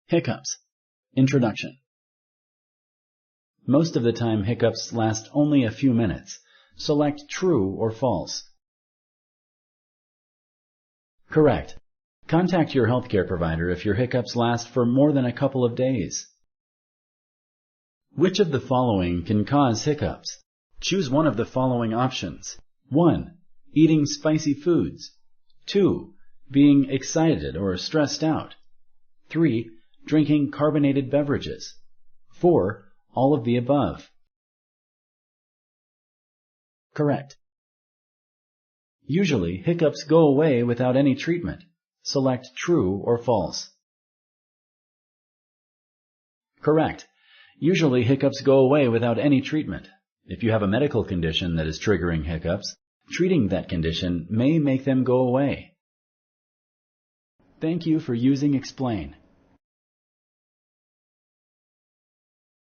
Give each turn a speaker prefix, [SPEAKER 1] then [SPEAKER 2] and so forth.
[SPEAKER 1] Hiccups. Introduction. Most of the time, hiccups last only a few minutes. Select true or false. Correct. Contact your healthcare provider if your hiccups last for more than a couple of days. Which of the following can cause hiccups? Choose one of the following options. 1. Eating spicy foods. 2. Being excited or stressed out. 3. Drinking carbonated beverages. 4. All of the above. Correct. Usually, hiccups go away without any treatment. Select true or false. Correct. Usually, hiccups go away without any treatment. If you have a medical condition that is triggering hiccups, treating that condition may make them go away. Thank you for using Explain.